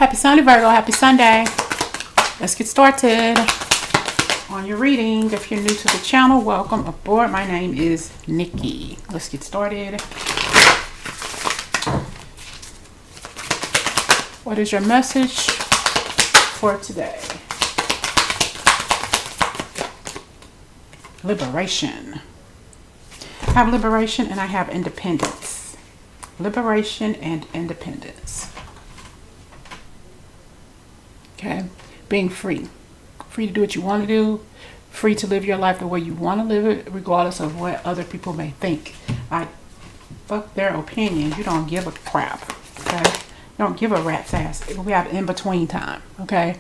Happy Sunday, Virgo. Happy Sunday. Let's get started on your reading. If you're new to the channel, welcome aboard. My name is Nikki. Let's get started. What is your message for today? Liberation. I have liberation and I have independence. Liberation and independence. Okay, being free. Free to do what you want to do. Free to live your life the way you want to live it, regardless of what other people may think. Like, fuck their opinion. You don't give a crap. Okay, you don't give a rat's ass. We have in-between time. Okay,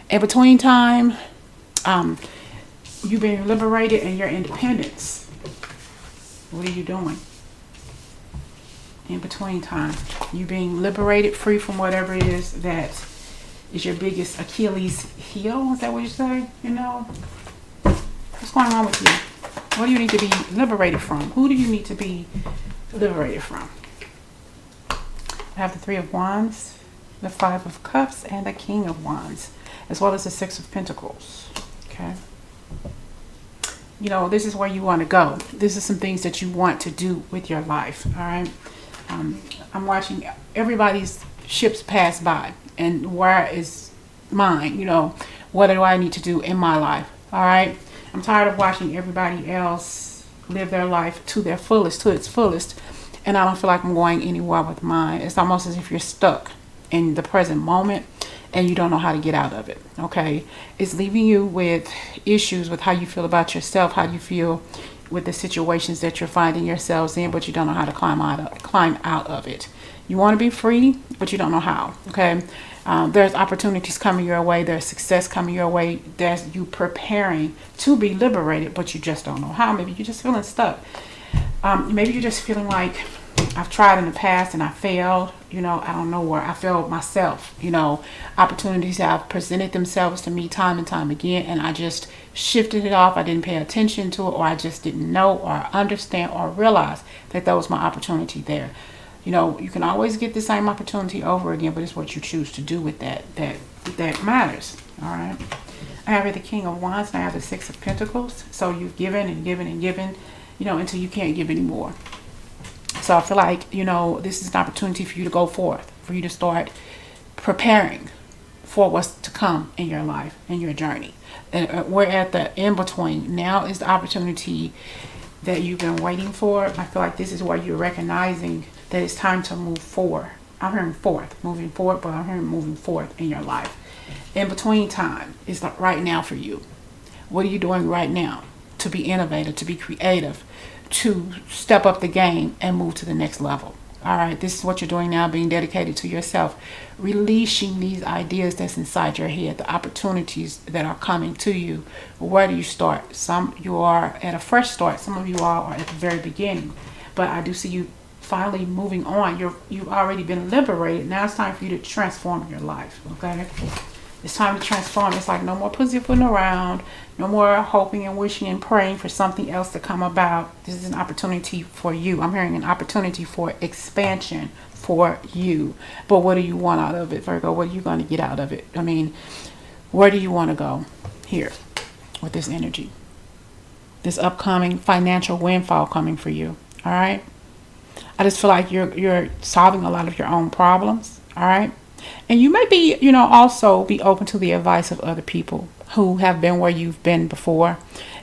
in-between time, you being liberated and your independence. What are you doing? In between time, you being liberated, free from whatever it is that is your biggest Achilles heel. Is that what you say? You know, what's going on with you? What do you need to be liberated from? Who do you need to be liberated from? I have the Three of Wands, the Five of Cups, and the King of Wands, as well as the Six of Pentacles. Okay. You know, this is where you want to go. This is some things that you want to do with your life. All right. I'm watching everybody's ships pass by, and where is mine? You know, what do I need to do in my life? All right. I'm tired of watching everybody else live their life to their fullest, to its fullest, and I don't feel like I'm going anywhere with mine. It's almost as if you're stuck in the present moment and you don't know how to get out of it. Okay, it's leaving you with issues with how you feel about yourself, how you feel with the situations that you're finding yourselves in, but you don't know how to climb out of it. You want to be free, but you don't know how. Okay, there's opportunities coming your way, there's success coming your way, there's you preparing to be liberated, but you just don't know how. Maybe you're just feeling stuck. Maybe you're just feeling like, I've tried in the past and I failed. You know, I don't know where I failed myself. You know, opportunities have presented themselves to me time and time again, and I just shifted it off. I didn't pay attention to it, or I just didn't know or understand or realize that that was my opportunity there. You know, you can always get the same opportunity over again, but it's what you choose to do with that matters. All right. I have the King of Wands and I have the Six of Pentacles. So you've given and given and given, you know, until you can't give anymore. So I feel like, you know, this is an opportunity for you to go forth, for you to start preparing for what's to come in your life, in your journey. And we're at the in-between. Now is the opportunity that you've been waiting for. I feel like this is where you're recognizing that it's time to move forward. I'm hearing moving forward, but I'm hearing moving forward in your life. In between time is like right now for you. What are you doing right now to be innovative, to be creative, to step up the game and move to the next level? All right, this is what you're doing now, being dedicated to yourself, releasing these ideas that's inside your head, the opportunities that are coming to you. Where do you start? Some you are at a fresh start, some of you are at the very beginning, but I do see you finally moving on. You've already been liberated. Now it's time for you to transform your life. Okay, it's time to transform. It's like no more pussyfooting around, no more hoping and wishing and praying for something else to come about. This is an opportunity for you. I'm hearing an opportunity for expansion for you. But what do you want out of it, Virgo? What are you going to get out of it? I mean, where do you want to go here with this energy? This upcoming financial windfall coming for you. All right. I just feel like you're solving a lot of your own problems. All right. And you may be, you know, also be open to the advice of other people who have been where you've been before.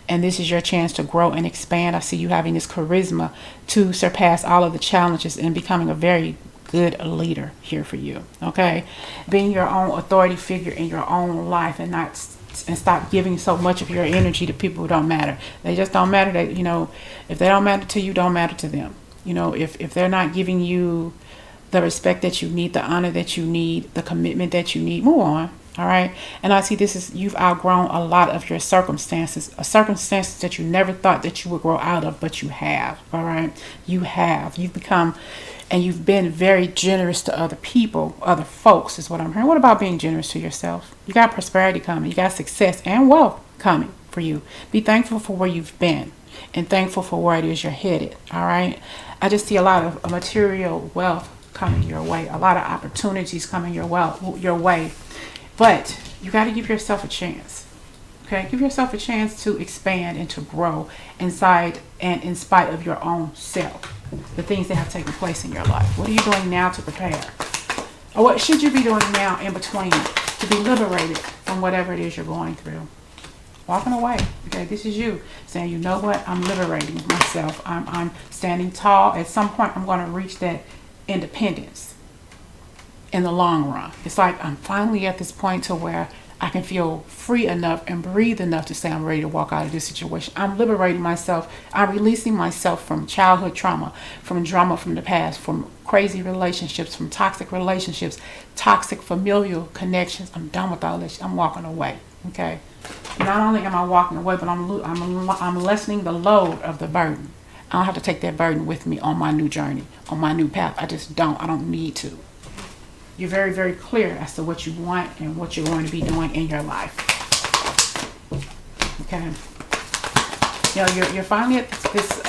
And this is your chance to grow and expand. I see you having this charisma to surpass all of the challenges and becoming a very good leader here for you. Okay. Being your own authority figure in your own life and stop giving so much of your energy to people who don't matter. They just don't matter. That, you know, if they don't matter to you, don't matter to them. You know, if they're not giving you the respect that you need, the honor that you need, the commitment that you need, move on. All right. And I see this is you've outgrown a lot of your circumstances that you never thought that you would grow out of, but you have. All right. You've become, and you've been very generous to other people, other folks is what I'm hearing. What about being generous to yourself? You got prosperity coming. You got success and wealth coming for you. Be thankful for where you've been and thankful for where it is you're headed. All right. I just see a lot of material wealth coming your way, a lot of opportunities coming your way. But you got to give yourself a chance. Okay, give yourself a chance to expand and to grow inside and in spite of your own self, the things that have taken place in your life. What are you doing now to prepare? Or what should you be doing now in between to be liberated from whatever it is you're going through? Walking away. Okay, this is you saying, you know what? I'm liberating myself. I'm standing tall. At some point, I'm going to reach that independence in the long run. It's like I'm finally at this point to where I can feel free enough and breathe enough to say I'm ready to walk out of this situation. I'm liberating myself. I'm releasing myself from childhood trauma, from drama from the past, from crazy relationships, from toxic relationships, toxic familial connections. I'm done with all this. I'm walking away. Okay. Not only am I walking away, but I'm lessening the load of the burden. I don't have to take that burden with me on my new journey, on my new path. I don't need to. You're very, very clear as to what you want and what you're going to be doing in your life. Okay. You know, you're finally at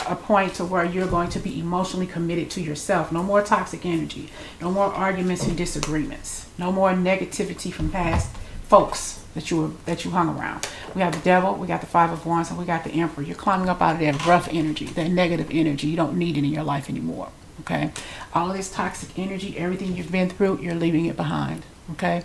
a point to where you're going to be emotionally committed to yourself. No more toxic energy. No more arguments and disagreements. No more negativity from past folks that you hung around. We have the devil, we got the Five of Wands, and we got the Emperor. You're climbing up out of that rough energy, that negative energy. You don't need it in your life anymore. Okay, all of this toxic energy, everything you've been through, you're leaving it behind. Okay,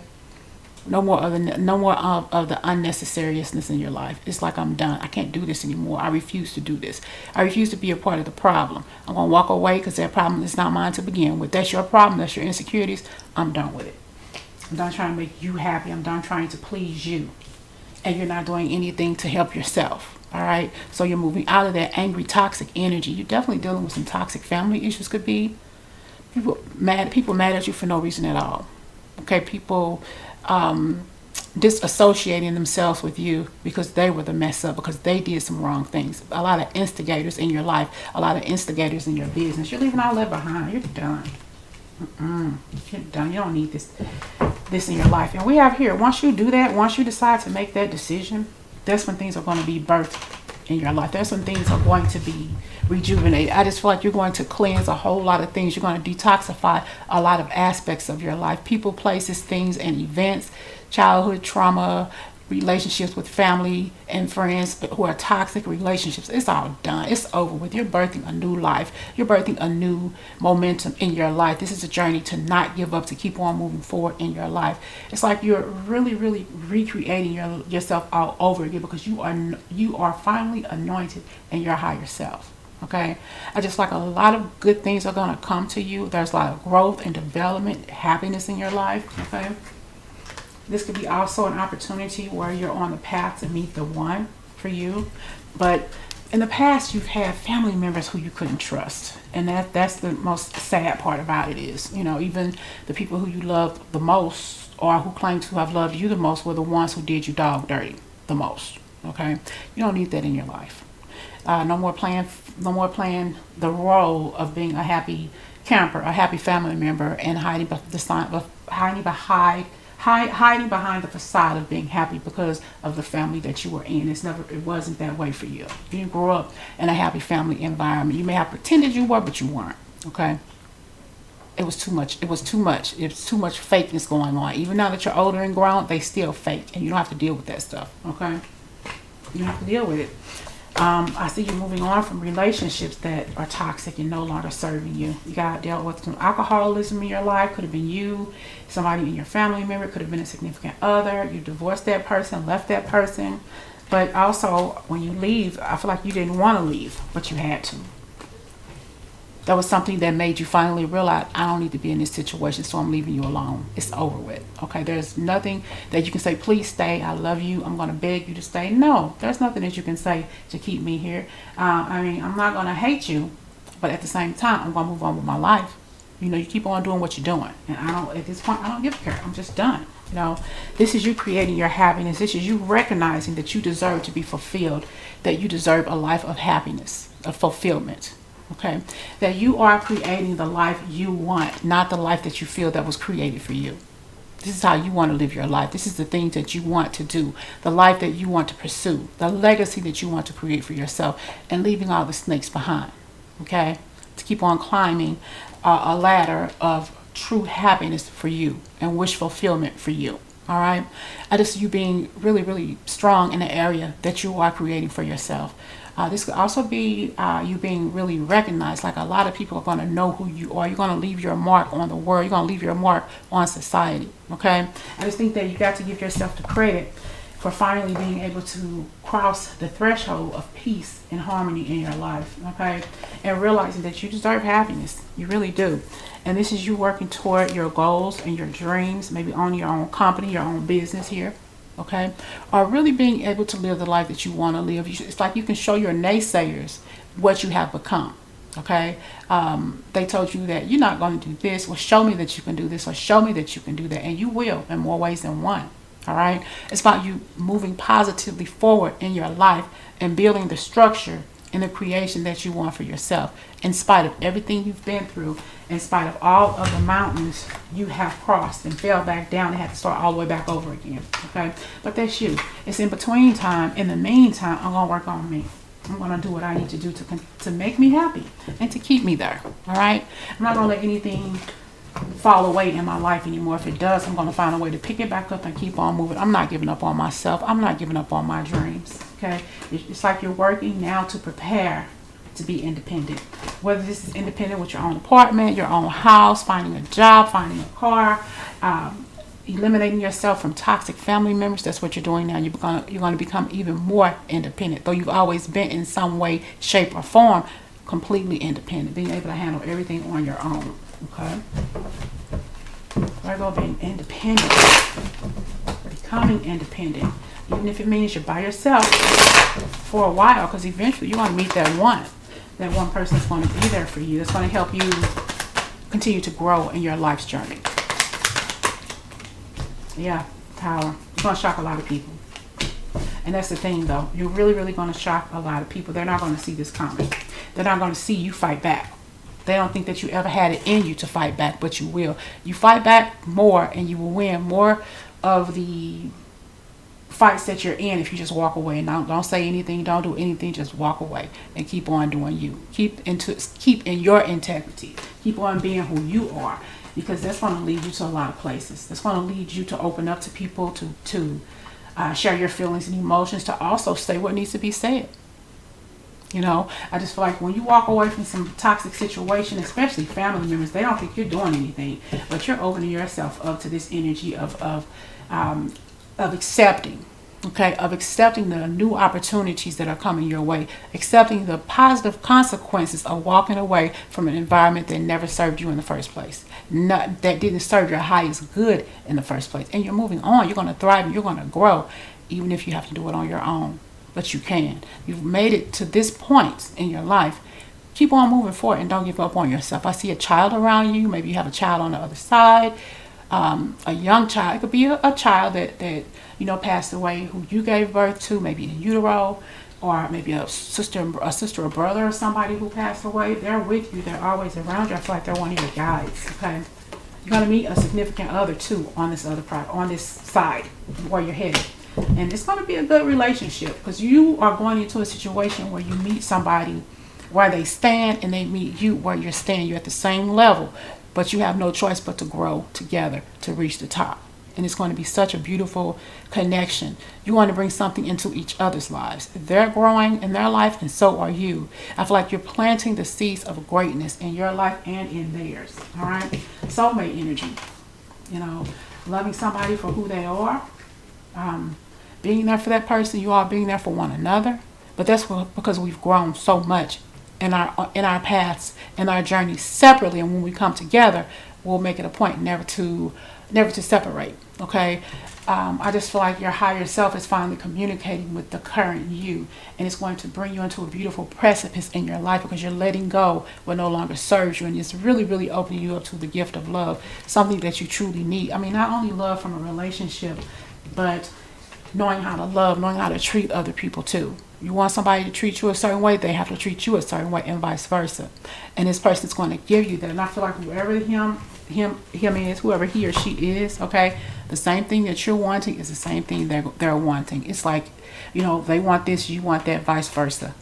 no more of the unnecessariness in your life. It's like, I'm done. I can't do this anymore. I refuse to do this. I refuse to be a part of the problem. I'm gonna walk away because that problem is not mine to begin with. That's your problem. That's your insecurities. I'm done with it. I'm done trying to make you happy. I'm done trying to please you, and you're not doing anything to help yourself. All right, so you're moving out of that angry, toxic energy. You're definitely dealing with some toxic family issues. Could be people mad at you for no reason at all. Okay, people disassociating themselves with you because they were the mess up, because they did some wrong things. A lot of instigators in your life, a lot of instigators in your business. You're leaving all that behind. You're done. You're done. You don't need this in your life. And we have here, once you do that, once you decide to make that decision, that's when things are going to be birthed in your life. That's when things are going to be rejuvenated. I just feel like you're going to cleanse a whole lot of things. You're going to detoxify a lot of aspects of your life. People, places, things, and events, childhood trauma, relationships with family and friends who are toxic relationships. It's all done. It's over with. You're birthing a new life. You're birthing a new momentum in your life. This is a journey to not give up, to keep on moving forward in your life. It's like you're really, really recreating yourself all over again, because you are finally anointed in your higher self. Okay, I just like a lot of good things are going to come to you. There's a lot of growth and development, happiness in your life. Okay. This could be also an opportunity where you're on the path to meet the one for you. But in the past, you've had family members who you couldn't trust. And that's the most sad part about it is, you know, even the people who you loved the most, or who claim to have loved you the most, were the ones who did you dog dirty the most. Okay? You don't need that in your life. No more playing the role of being a happy camper, a happy family member, and hiding behind the facade of being happy because of the family that you were in. It wasn't that way for you. You didn't grow up in a happy family environment. You may have pretended you were, but you weren't. Okay? It was too much. It was too much fakeness going on. Even now that you're older and grown, they still fake, and you don't have to deal with that stuff. Okay? You don't have to deal with it. I see you moving on from relationships that are toxic and no longer serving you. You got dealt with some alcoholism in your life. Could have been you, somebody in your family member. Could have been a significant other. You divorced that person, left that person. But also, when you leave, I feel like you didn't want to leave, but you had to. That was something that made you finally realize, I don't need to be in this situation, so I'm leaving you alone. It's over with. Okay, there's nothing that you can say, please stay, I love you, I'm going to beg you to stay. No, there's nothing that you can say to keep me here. I'm not going to hate you, but at the same time, I'm going to move on with my life. You know, you keep on doing what you're doing. And at this point, I don't give a care. I'm just done. You know, this is you creating your happiness. This is you recognizing that you deserve to be fulfilled, that you deserve a life of happiness, of fulfillment. Okay, that you are creating the life you want, not the life that you feel that was created for you. This is how you want to live your life. This is the things that you want to do, the life that you want to pursue, the legacy that you want to create for yourself, and leaving all the snakes behind. Okay, to keep on climbing a ladder of true happiness for you and wish fulfillment for you. All right. I just you being really, really strong in the area that you are creating for yourself. This could also be you being really recognized. Like a lot of people are going to know who you are. You're going to leave your mark on the world. You're going to leave your mark on society. Okay. I just think that you got to give yourself the credit for finally being able to cross the threshold of peace and harmony in your life. Okay. And realizing that you deserve happiness. You really do. And this is you working toward your goals and your dreams, maybe owning your own company, your own business here, okay? Or really being able to live the life that you want to live. It's like you can show your naysayers what you have become, okay? They told you that you're not going to do this. Well, show me that you can do this, or show me that you can do that. And you will in more ways than one, all right? It's about you moving positively forward in your life and building the structure and the creation that you want for yourself, in spite of everything you've been through, in spite of all of the mountains you have crossed and fell back down and had to start all the way back over again. Okay, but that's you. It's in between time. In the meantime, I'm gonna work on me. I'm gonna do what I need to do to make me happy and to keep me there. All right, I'm not gonna let anything fall away in my life anymore. If it does, I'm gonna find a way to pick it back up and keep on moving. I'm not giving up on myself. I'm not giving up on my dreams. Okay, it's like you're working now to prepare to be independent. Whether this is independent with your own apartment, your own house, finding a job, finding a car, eliminating yourself from toxic family members. That's what you're doing now. You're gonna become even more independent, though you've always been in some way, shape, or form completely independent, being able to handle everything on your own. Okay, Virgo, being independent, becoming independent, even if it means you're by yourself for a while, because eventually you're going to meet that one person that's going to be there for you, that's going to help you continue to grow in your life's journey. Yeah, Tower. You're going to shock a lot of people. And that's the thing, though. You're really, really going to shock a lot of people. They're not going to see this coming. They're not going to see you fight back. They don't think that you ever had it in you to fight back, but you will. You fight back more and you will win more of the fights that you're in if you just walk away and don't say anything, don't do anything, just walk away and keep on doing you. Keep in your integrity. Keep on being who you are, because that's going to lead you to a lot of places. That's going to lead you to open up to people, to share your feelings and emotions, to also say what needs to be said. You know, I just feel like when you walk away from some toxic situation, especially family members, they don't think you're doing anything, but you're opening yourself up to this energy of accepting, okay, of accepting the new opportunities that are coming your way, accepting the positive consequences of walking away from an environment that never served you in the first place, that didn't serve your highest good in the first place. And you're moving on. You're going to thrive and you're going to grow, even if you have to do it on your own. But you can. You've made it to this point in your life. Keep on moving forward and don't give up on yourself. I see a child around you. Maybe you have a child on the other side, a young child. It could be a child that passed away, who you gave birth to, maybe in utero, or maybe a sister or brother, or somebody who passed away. They're with you. They're always around you. I feel like they're one of your guides. Okay, you're gonna meet a significant other too on this side where you're headed. And it's going to be a good relationship, because you are going into a situation where you meet somebody where they stand and they meet you where you're standing. You're at the same level, but you have no choice but to grow together to reach the top. And it's going to be such a beautiful connection. You want to bring something into each other's lives. They're growing in their life, and so are you. I feel like you're planting the seeds of greatness in your life and in theirs. All right? Soulmate energy. Loving somebody for who they are. Being there for that person, you all being there for one another. But that's because we've grown so much in our paths, in our journeys separately, and when we come together, we'll make it a point never to separate. Okay, I just feel like your higher self is finally communicating with the current you, and it's going to bring you into a beautiful precipice in your life, because you're letting go what no longer serves you, and it's really, really opening you up to the gift of love, something that you truly need. I mean, not only love from a relationship, but knowing how to love, knowing how to treat other people too. You want somebody to treat you a certain way, they have to treat you a certain way, and vice versa. And this person's going to give you that. And I feel like whoever him is, whoever he or she is, okay, the same thing that you're wanting is the same thing they're wanting. It's like, they want this, you want that, vice versa.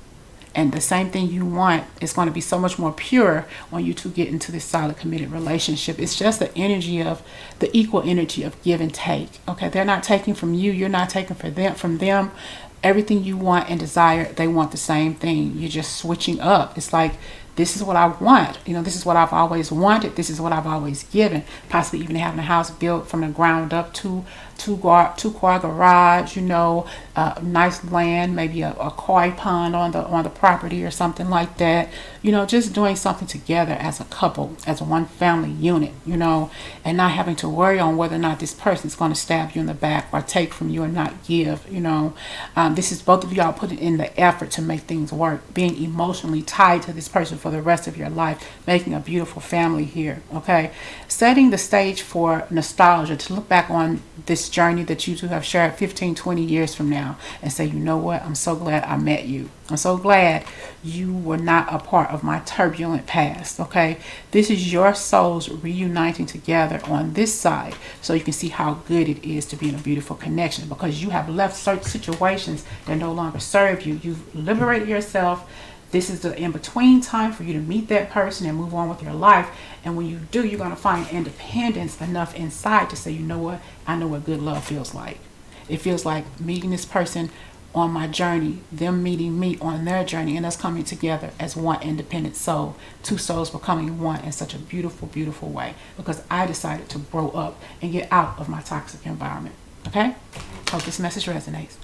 And the same thing you want is going to be so much more pure when you two get into this solid committed relationship. It's just the energy of the equal energy of give and take. Okay, they're not taking from you, you're not taking from them. Everything you want and desire, they want the same thing. You're just switching up. It's like, this is what I want. You know, this is what I've always wanted. This is what I've always given. Possibly even having a house built from the ground up, two-car garage, you know, nice land, maybe a koi pond on the property or something like that. You know, just doing something together as a couple, as one family unit, you know, and not having to worry on whether or not this person's going to stab you in the back or take from you or not give, you know. This is both of y'all putting in the effort to make things work, being emotionally tied to this person for the rest of your life, making a beautiful family here, okay? Setting the stage for nostalgia, to look back on this journey that you two have shared 15, 20 years from now and say, you know what, I'm so glad I met you. I'm so glad you were not a part of my turbulent past, okay? This is your souls reuniting together on this side so you can see how good it is to be in a beautiful connection, because you have left certain situations that no longer serve you. You've liberated yourself. This is the in-between time for you to meet that person and move on with your life. And when you do, you're going to find independence enough inside to say, you know what, I know what good love feels like. It feels like meeting this person on my journey, them meeting me on their journey, and us coming together as one independent soul, two souls becoming one in such a beautiful, beautiful way, because I decided to grow up and get out of my toxic environment. Okay? Hope this message resonates.